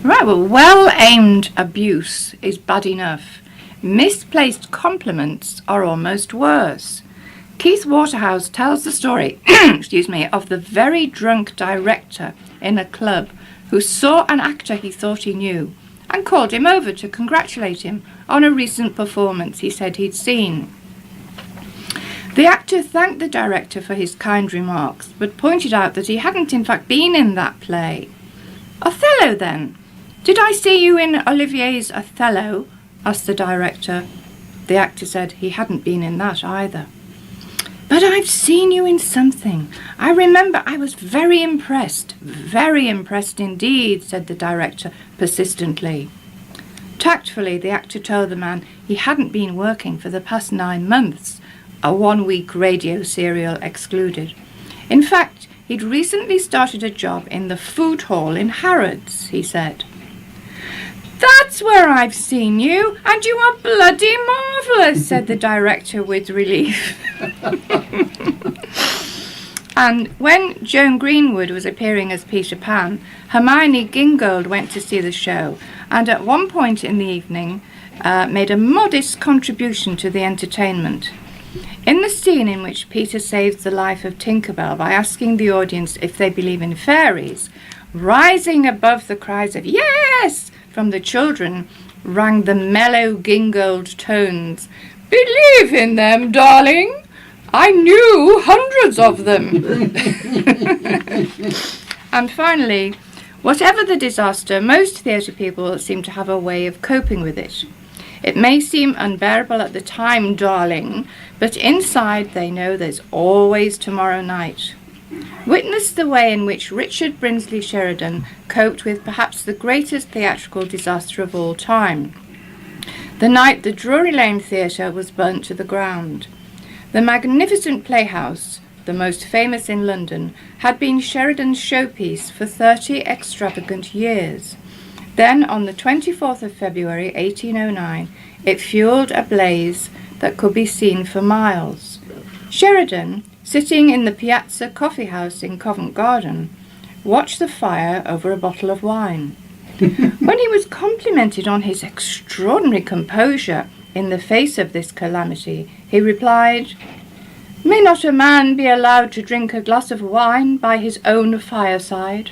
Right, well-aimed abuse is bad enough. Misplaced compliments are almost worse. Keith Waterhouse tells the story of the very drunk director in a club who saw an actor he thought he knew and called him over to congratulate him on a recent performance he said he'd seen. The actor thanked the director for his kind remarks, but pointed out that he hadn't in fact been in that play. "Othello, then? Did I see you in Olivier's Othello?" asked the director. The actor said he hadn't been in that either. "But I've seen you in something. I remember I was very impressed indeed," said the director persistently. Tactfully, the actor told the man he hadn't been working for the past 9 months, a 1-week radio serial excluded. In fact, he'd recently started a job in the food hall in Harrods, he said. "That's where I've seen you, and you are bloody marvellous," said the director with relief. And when Joan Greenwood was appearing as Peter Pan, Hermione Gingold went to see the show, and at one point in the evening made a modest contribution to the entertainment. In the scene in which Peter saves the life of Tinkerbell by asking the audience if they believe in fairies, rising above the cries of "Yes!" from the children rang the mellow Gingold tones, "Believe in them, darling! I knew hundreds of them." And finally, whatever the disaster, most theatre people seem to have a way of coping with it. It may seem unbearable at the time, darling, but inside they know there's always tomorrow night. Witness the way in which Richard Brinsley Sheridan coped with perhaps the greatest theatrical disaster of all time. The night the Drury Lane Theatre was burnt to the ground. The magnificent playhouse, the most famous in London, had been Sheridan's showpiece for 30 extravagant years. Then, on the 24th of February 1809, it fueled a blaze that could be seen for miles. Sheridan, sitting in the Piazza Coffee House in Covent Garden, watched the fire over a bottle of wine. When he was complimented on his extraordinary composure in the face of this calamity, he replied, "May not a man be allowed to drink a glass of wine by his own fireside?"